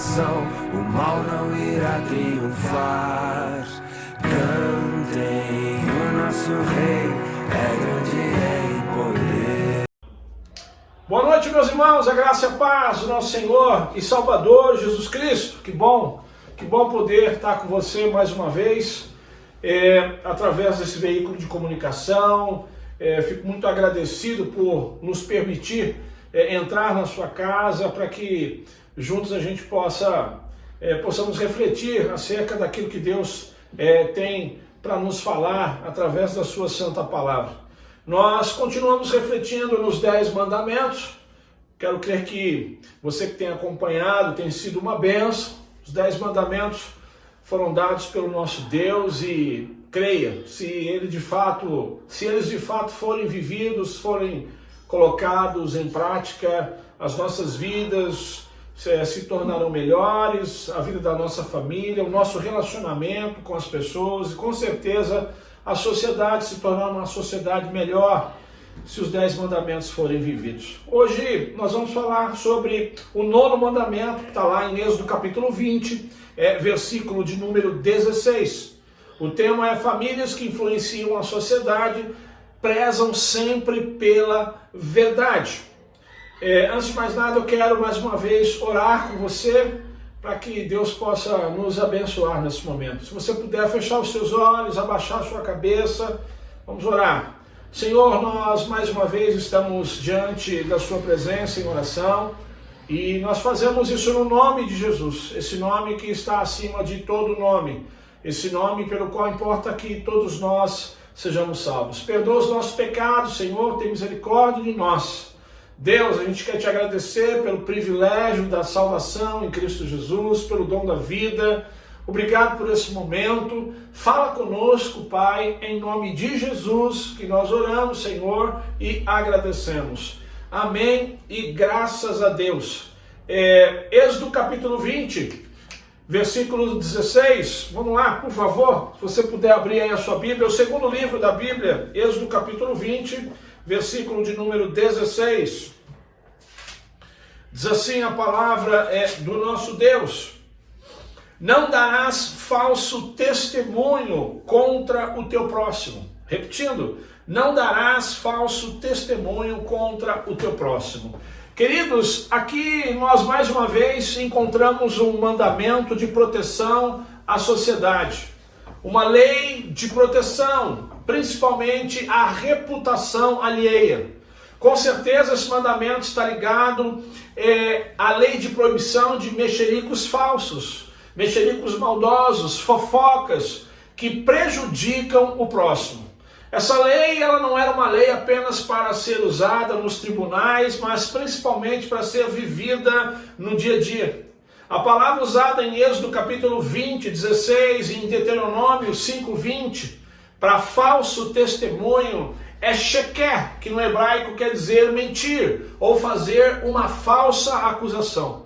salvação, o mal não irá triunfar. Cantem, o nosso Rei é grande em poder. Boa noite, meus irmãos, a graça e a paz do nosso Senhor e Salvador Jesus Cristo. Que bom poder estar com você mais uma vez, através desse veículo de comunicação. Fico muito agradecido por nos permitir entrar na sua casa, para que juntos a gente possamos refletir acerca daquilo que Deus tem para nos falar através da sua santa palavra. Nós continuamos refletindo nos 10 mandamentos. Quero crer que você que tem acompanhado tem sido uma bênção. Os 10 mandamentos foram dados pelo nosso Deus e creia, se eles de fato forem vividos, forem colocados em prática, as nossas vidas se tornarão melhores, a vida da nossa família, o nosso relacionamento com as pessoas e com certeza a sociedade se tornará uma sociedade melhor se os 10 mandamentos forem vividos. Hoje nós vamos falar sobre o 9º mandamento, que está lá em Êxodo capítulo 20, versículo de número 16. O tema é: famílias que influenciam a sociedade prezam sempre pela verdade. Antes de mais nada, eu quero mais uma vez orar com você, para que Deus possa nos abençoar nesse momento. Se você puder fechar os seus olhos, abaixar a sua cabeça, vamos orar. Senhor, nós mais uma vez estamos diante da sua presença em oração, e nós fazemos isso no nome de Jesus, esse nome que está acima de todo nome, esse nome pelo qual importa que todos nós sejamos salvos. Perdoa os nossos pecados, Senhor, tem misericórdia de nós. Deus, a gente quer te agradecer pelo privilégio da salvação em Cristo Jesus, pelo dom da vida. Obrigado por esse momento. Fala conosco, Pai, em nome de Jesus, que nós oramos, Senhor, e agradecemos. Amém e graças a Deus. Êxodo capítulo 20, versículo 16. Vamos lá, por favor, se você puder abrir aí a sua Bíblia, o segundo livro da Bíblia, Êxodo capítulo 20, versículo de número 16. Diz assim a palavra do nosso Deus: não darás falso testemunho contra o teu próximo. Repetindo, não darás falso testemunho contra o teu próximo. Queridos, aqui nós mais uma vez encontramos um mandamento de proteção à sociedade. Uma lei de proteção, principalmente à reputação alheia. Com certeza esse mandamento está ligado à lei de proibição de mexericos falsos, mexericos maldosos, fofocas, que prejudicam o próximo. Essa lei, ela não era uma lei apenas para ser usada nos tribunais, mas principalmente para ser vivida no dia a dia. A palavra usada em Êxodo capítulo 20, 16 e em Deuteronômio 5, 20, para falso testemunho, é sheker, que no hebraico quer dizer mentir, ou fazer uma falsa acusação.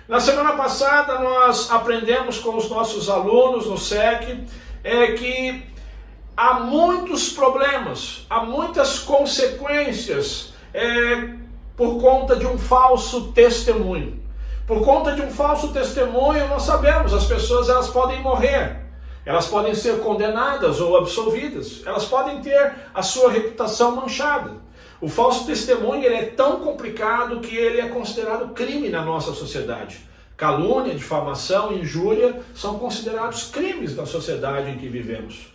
Na semana passada nós aprendemos com os nossos alunos no SEC que há muitos problemas, há muitas consequências por conta de um falso testemunho. Por conta de um falso testemunho, nós sabemos, as pessoas elas podem morrer, elas podem ser condenadas ou absolvidas, elas podem ter a sua reputação manchada. O falso testemunho ele é tão complicado que ele é considerado crime na nossa sociedade. Calúnia, difamação, injúria são considerados crimes na sociedade em que vivemos.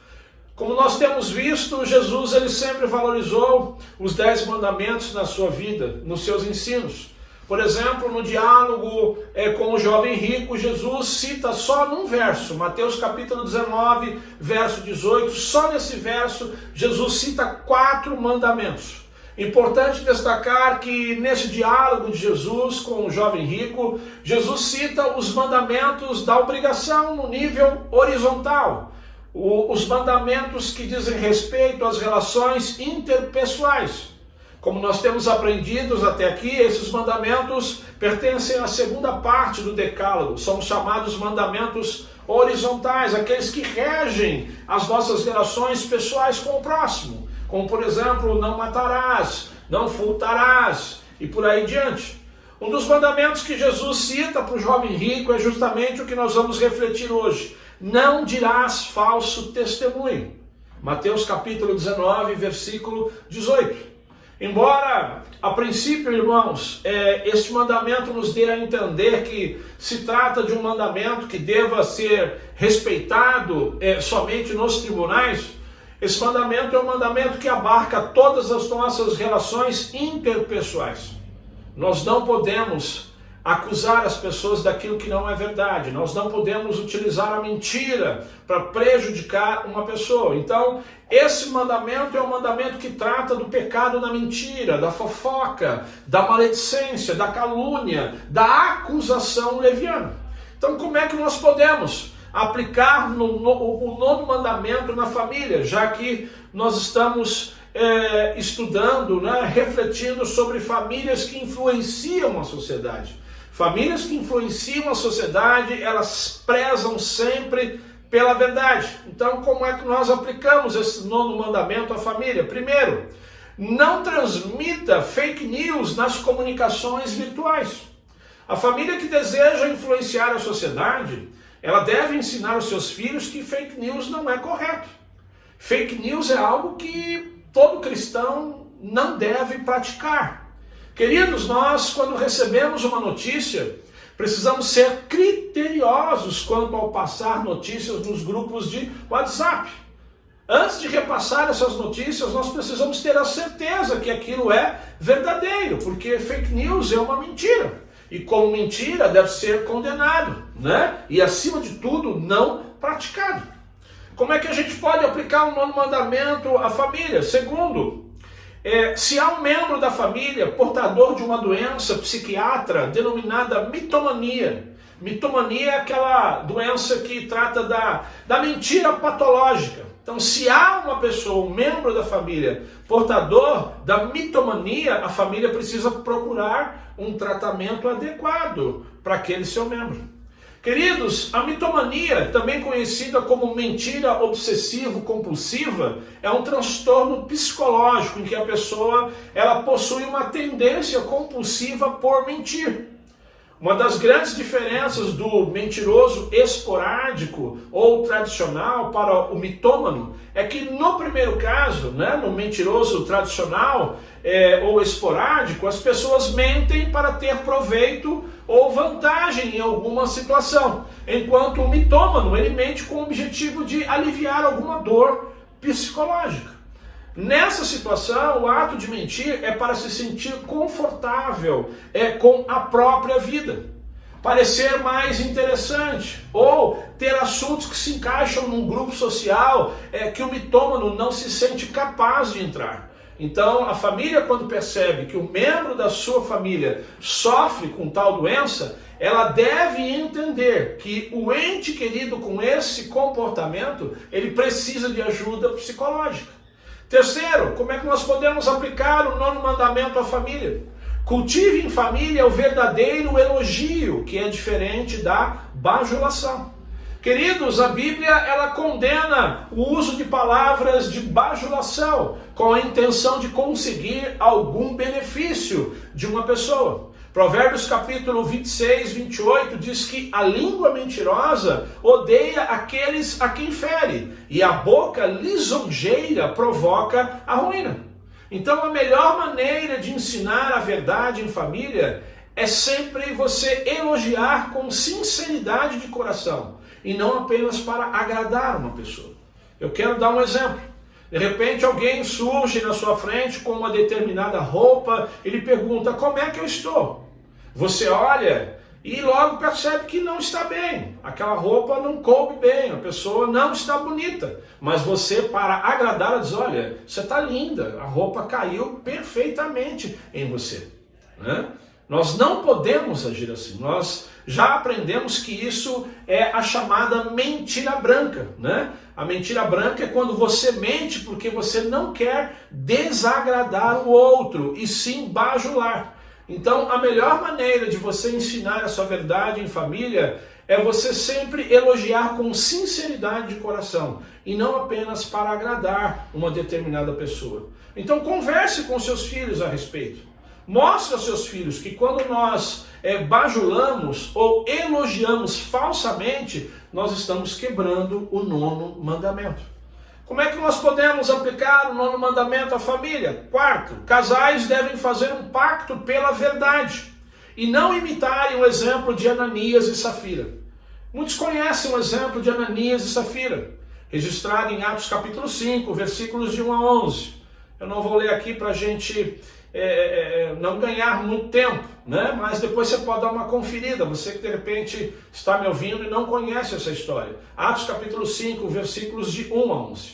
Como nós temos visto, Jesus ele sempre valorizou os 10 mandamentos na sua vida, nos seus ensinos. Por exemplo, no diálogo com o jovem rico, Jesus cita só num verso, Mateus capítulo 19, verso 18, só nesse verso, Jesus cita 4 mandamentos. Importante destacar que nesse diálogo de Jesus com o jovem rico, Jesus cita os mandamentos da obrigação no nível horizontal, os mandamentos que dizem respeito às relações interpessoais. Como nós temos aprendido até aqui, esses mandamentos pertencem à segunda parte do decálogo, são chamados mandamentos horizontais, aqueles que regem as nossas relações pessoais com o próximo, como por exemplo, não matarás, não furtarás e por aí diante. Um dos mandamentos que Jesus cita para o jovem rico é justamente o que nós vamos refletir hoje. Não dirás falso testemunho. Mateus capítulo 19, versículo 18. Embora, a princípio, irmãos, este mandamento nos dê a entender que se trata de um mandamento que deva ser respeitado somente nos tribunais, esse mandamento é um mandamento que abarca todas as nossas relações interpessoais. Nós não podemos acusar as pessoas daquilo que não é verdade. Nós não podemos utilizar a mentira para prejudicar uma pessoa. Então, esse mandamento é um mandamento que trata do pecado da mentira, da fofoca, da maledicência, da calúnia, da acusação leviana. Então, como é que nós podemos aplicar o nono mandamento na família, já que nós estamos estudando, refletindo sobre famílias que influenciam a sociedade? Famílias que influenciam a sociedade, elas prezam sempre pela verdade. Então, como é que nós aplicamos esse nono mandamento à família? Primeiro, não transmita fake news nas comunicações virtuais. A família que deseja influenciar a sociedade, ela deve ensinar os seus filhos que fake news não é correto. Fake news é algo que todo cristão não deve praticar. Queridos, nós, quando recebemos uma notícia, precisamos ser criteriosos quanto ao passar notícias nos grupos de WhatsApp. Antes de repassar essas notícias, nós precisamos ter a certeza que aquilo é verdadeiro, porque fake news é uma mentira. E como mentira, deve ser condenado, E acima de tudo, não praticado. Como é que a gente pode aplicar o nono mandamento à família? Segundo, se há um membro da família portador de uma doença psiquiátrica denominada mitomania. Mitomania é aquela doença que trata da mentira patológica. Então, se há uma pessoa, um membro da família, portador da mitomania, a família precisa procurar um tratamento adequado para aquele seu membro. Queridos, a mitomania, também conhecida como mentira obsessivo-compulsiva, é um transtorno psicológico em que a pessoa ela possui uma tendência compulsiva por mentir. Uma das grandes diferenças do mentiroso esporádico ou tradicional para o mitômano é que no primeiro caso, no mentiroso tradicional ou esporádico, as pessoas mentem para ter proveito ou vantagem em alguma situação, enquanto o mitômano ele mente com o objetivo de aliviar alguma dor psicológica. Nessa situação, o ato de mentir é para se sentir confortável com a própria vida, parecer mais interessante, ou ter assuntos que se encaixam num grupo social que o mitômano não se sente capaz de entrar. Então, a família, quando percebe que um membro da sua família sofre com tal doença, ela deve entender que o ente querido com esse comportamento, ele precisa de ajuda psicológica. Terceiro, como é que nós podemos aplicar o nono mandamento à família? Cultive em família o verdadeiro elogio, que é diferente da bajulação. Queridos, a Bíblia ela condena o uso de palavras de bajulação com a intenção de conseguir algum benefício de uma pessoa. Provérbios capítulo 26, 28 diz que a língua mentirosa odeia aqueles a quem fere, e a boca lisonjeira provoca a ruína. Então a melhor maneira de ensinar a verdade em família é sempre você elogiar com sinceridade de coração, e não apenas para agradar uma pessoa. Eu quero dar um exemplo. De repente alguém surge na sua frente com uma determinada roupa, ele pergunta, como é que eu estou? Você olha e logo percebe que não está bem. Aquela roupa não coube bem, a pessoa não está bonita. Mas você, para agradar, ela diz, olha, você está linda, a roupa caiu perfeitamente em você. Nós não podemos agir assim. Nós já aprendemos que isso é a chamada mentira branca. A mentira branca é quando você mente porque você não quer desagradar o outro, e sim bajular. Então, a melhor maneira de você ensinar a sua verdade em família é você sempre elogiar com sinceridade de coração, e não apenas para agradar uma determinada pessoa. Então, converse com seus filhos a respeito. Mostre aos seus filhos que quando nós bajulamos ou elogiamos falsamente, nós estamos quebrando o 9º mandamento. Como é que nós podemos aplicar o 9º mandamento à família? Quarto, casais devem fazer um pacto pela verdade e não imitarem o exemplo de Ananias e Safira. Muitos conhecem o exemplo de Ananias e Safira, registrado em Atos capítulo 5, versículos de 1 a 11. Eu não vou ler aqui para a gente não ganhar muito tempo, né? Mas depois você pode dar uma conferida, você que de repente está me ouvindo e não conhece essa história. Atos capítulo 5, versículos de 1 a 11.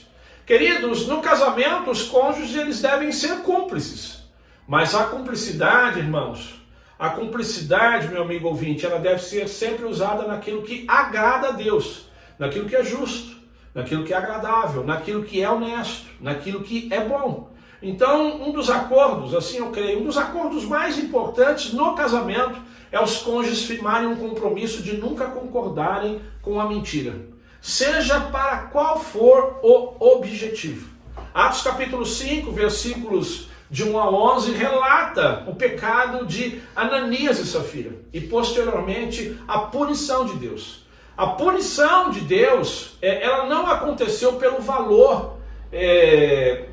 Queridos, no casamento os cônjuges eles devem ser cúmplices, mas a cumplicidade, irmãos, a cumplicidade, meu amigo ouvinte, ela deve ser sempre usada naquilo que agrada a Deus, naquilo que é justo, naquilo que é agradável, naquilo que é honesto, naquilo que é bom. Então, um dos acordos, assim eu creio, um dos acordos mais importantes no casamento é os cônjuges firmarem um compromisso de nunca concordarem com a mentira, seja para qual for o objetivo. Atos capítulo 5, versículos de 1 a 11, relata o pecado de Ananias e Safira e posteriormente a punição de Deus. A punição de Deus, ela não aconteceu pelo valor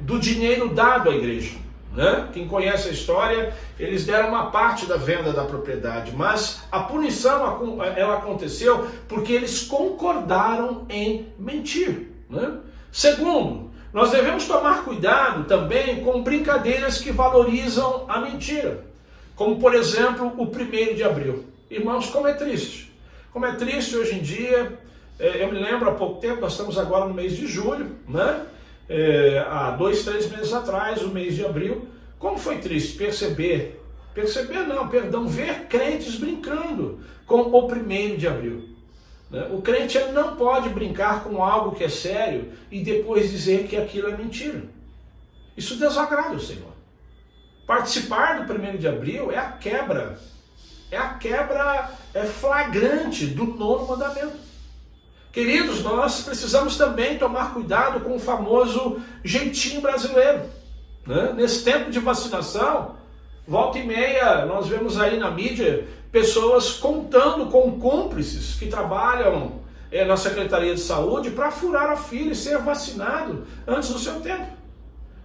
do dinheiro dado à igreja, né? Quem conhece a história, eles deram uma parte da venda da propriedade, mas a punição ela aconteceu porque eles concordaram em mentir, né? Segundo, nós devemos tomar cuidado também com brincadeiras que valorizam a mentira, como por exemplo o 1º de abril. Irmãos, como é triste hoje em dia. Eu me lembro há pouco tempo, nós estamos agora no mês de julho, né? Há 2, 3 meses atrás, o mês de abril, como foi triste ver crentes brincando com o 1º de abril. Né? O crente ele não pode brincar com algo que é sério e depois dizer que aquilo é mentira. Isso desagrada o Senhor. Participar do 1º de abril é a quebra flagrante do 9º mandamento. Queridos, nós precisamos também tomar cuidado com o famoso jeitinho brasileiro, né? Nesse tempo de vacinação, volta e meia, nós vemos aí na mídia pessoas contando com cúmplices que trabalham na Secretaria de Saúde para furar a fila e ser vacinado antes do seu tempo.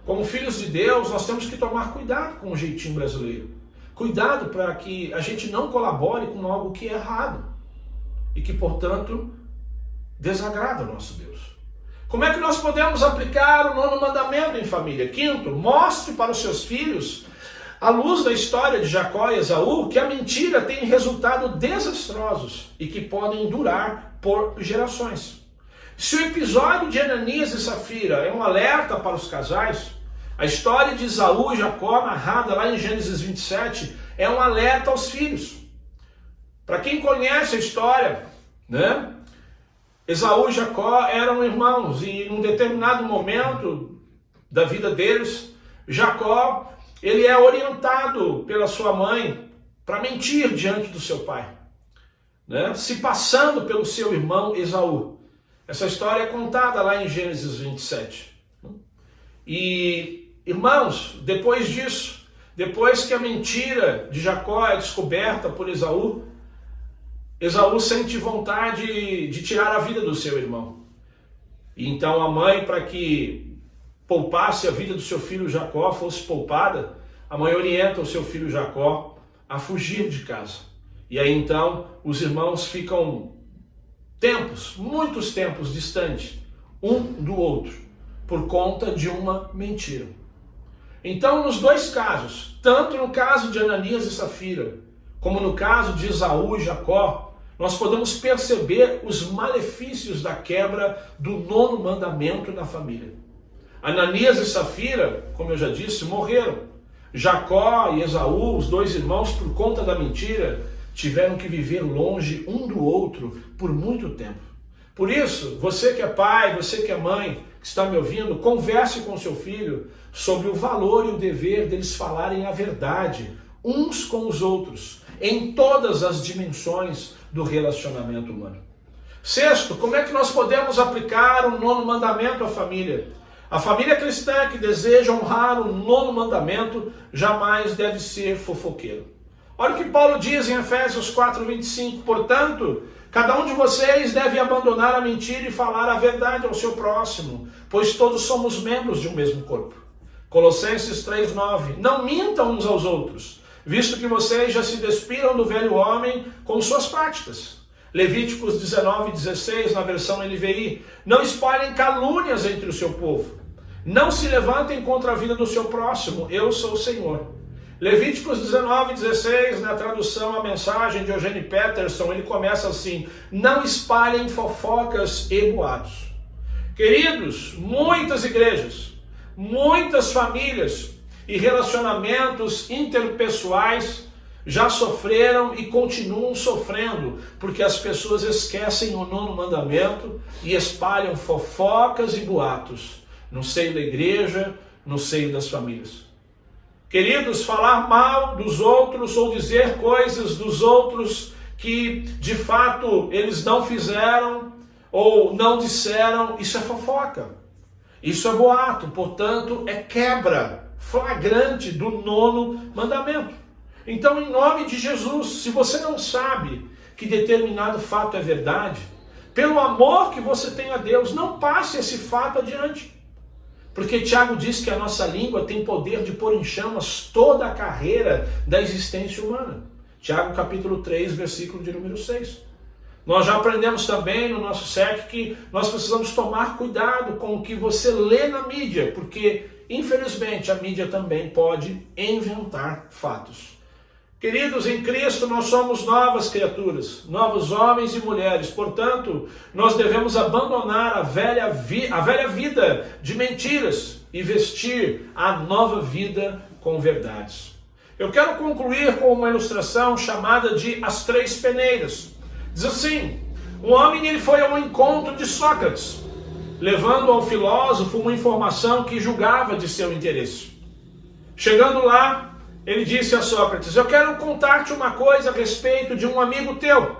Como filhos de Deus, nós temos que tomar cuidado com o jeitinho brasileiro. Cuidado para que a gente não colabore com algo que é errado e que, portanto, desagrada o nosso Deus. Como é que nós podemos aplicar o 9º mandamento em família? Quinto, mostre para os seus filhos, à luz da história de Jacó e Esaú, que a mentira tem resultados desastrosos e que podem durar por gerações. Se o episódio de Ananias e Safira é um alerta para os casais, a história de Esaú e Jacó, narrada lá em Gênesis 27, é um alerta aos filhos. Para quem conhece a história, né? Esaú e Jacó eram irmãos e em um determinado momento da vida deles, Jacó ele é orientado pela sua mãe para mentir diante do seu pai, né? Se passando pelo seu irmão Esaú. Essa história é contada lá em Gênesis 27. E, irmãos, depois disso, depois que a mentira de Jacó é descoberta por Esaú, Esaú sente vontade de tirar a vida do seu irmão. E então a mãe, para que poupasse a vida do seu filho Jacó, fosse poupada, a mãe orienta o seu filho Jacó a fugir de casa. E aí então os irmãos ficam muitos tempos distantes, um do outro, por conta de uma mentira. Então, nos dois casos, tanto no caso de Ananias e Safira, como no caso de Esaú e Jacó, nós podemos perceber os malefícios da quebra do 9º mandamento na família. Ananias e Safira, como eu já disse, morreram. Jacó e Esaú, os dois irmãos, por conta da mentira, tiveram que viver longe um do outro por muito tempo. Por isso, você que é pai, você que é mãe, que está me ouvindo, converse com seu filho sobre o valor e o dever deles falarem a verdade uns com os outros, em todas as dimensões do relacionamento humano. Sexto, como é que nós podemos aplicar o 9º mandamento à família? A família cristã que deseja honrar o 9º mandamento jamais deve ser fofoqueiro. Olha o que Paulo diz em Efésios 4:25. Portanto, cada um de vocês deve abandonar a mentira e falar a verdade ao seu próximo, pois todos somos membros de um mesmo corpo. Colossenses 3:9. Não mintam uns aos outros, visto que vocês já se despiram do velho homem com suas práticas. Levíticos 19:16, na versão NVI. Não espalhem calúnias entre o seu povo. Não se levantem contra a vida do seu próximo. Eu sou o Senhor. Levíticos 19:16, na tradução, a mensagem de Eugene Peterson, ele começa assim: não espalhem fofocas e boatos. Queridos, muitas igrejas, muitas famílias e relacionamentos interpessoais já sofreram e continuam sofrendo, porque as pessoas esquecem o 9º mandamento e espalham fofocas e boatos no seio da igreja, no seio das famílias. Queridos, falar mal dos outros ou dizer coisas dos outros que de fato eles não fizeram ou não disseram, isso é fofoca, isso é boato, portanto é quebra flagrante do 9º mandamento. Então, em nome de Jesus, se você não sabe que determinado fato é verdade, pelo amor que você tem a Deus, não passe esse fato adiante. Porque Tiago diz que a nossa língua tem poder de pôr em chamas toda a carreira da existência humana. Tiago capítulo 3, versículo de número 6. Nós já aprendemos também no nosso SEC que nós precisamos tomar cuidado com o que você lê na mídia, porque, infelizmente, a mídia também pode inventar fatos. Queridos, em Cristo nós somos novas criaturas, novos homens e mulheres. Portanto, nós devemos abandonar a velha vida de mentiras e vestir a nova vida com verdades. Eu quero concluir com uma ilustração chamada de As Três Peneiras. Diz assim: um homem ele foi ao encontro de Sócrates, levando ao filósofo uma informação que julgava de seu interesse. Chegando lá, ele disse a Sócrates: eu quero contar-te uma coisa a respeito de um amigo teu.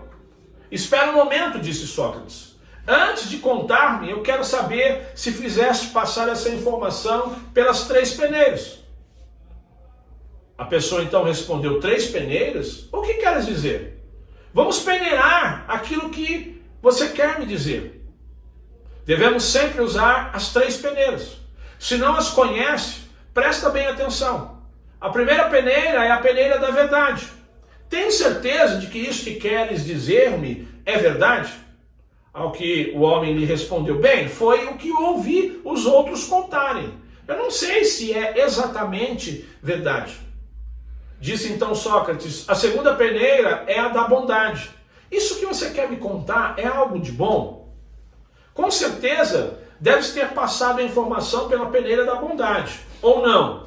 Espera um momento, disse Sócrates. Antes de contar-me, eu quero saber se fizeste passar essa informação pelas três peneiras. A pessoa então respondeu: três peneiras? O que queres dizer? Vamos peneirar aquilo que você quer me dizer. Devemos sempre usar as três peneiras. Se não as conhece, presta bem atenção. A primeira peneira é a peneira da verdade. Tem certeza de que isso que queres dizer-me é verdade? Ao que o homem lhe respondeu: bem, foi o que ouvi os outros contarem. Eu não sei se é exatamente verdade. Disse então Sócrates: a segunda peneira é a da bondade. Isso que você quer me contar é algo de bom? Com certeza deves ter passado a informação pela peneira da bondade, ou não?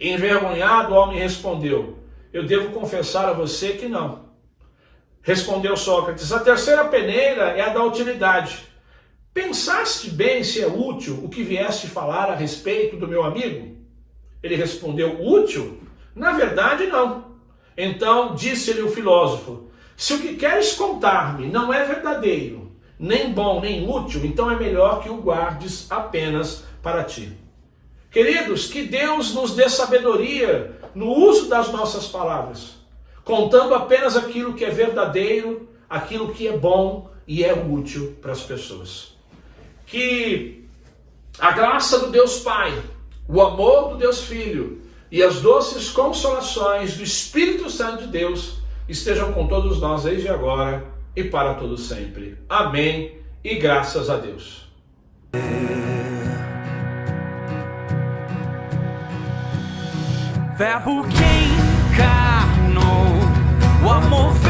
Envergonhado, o homem respondeu: eu devo confessar a você que não. Respondeu Sócrates: a terceira peneira é a da utilidade. Pensaste bem se é útil o que vieste falar a respeito do meu amigo? Ele respondeu: útil? Na verdade, não. Então disse-lhe o filósofo: se o que queres contar-me não é verdadeiro, nem bom, nem útil, então é melhor que o guardes apenas para ti. Queridos, que Deus nos dê sabedoria no uso das nossas palavras, contando apenas aquilo que é verdadeiro, aquilo que é bom e é útil para as pessoas. Que a graça do Deus Pai, o amor do Deus Filho e as doces consolações do Espírito Santo de Deus estejam com todos nós desde agora e para todo sempre. Amém e graças a Deus. Verbo que encarnou o amor.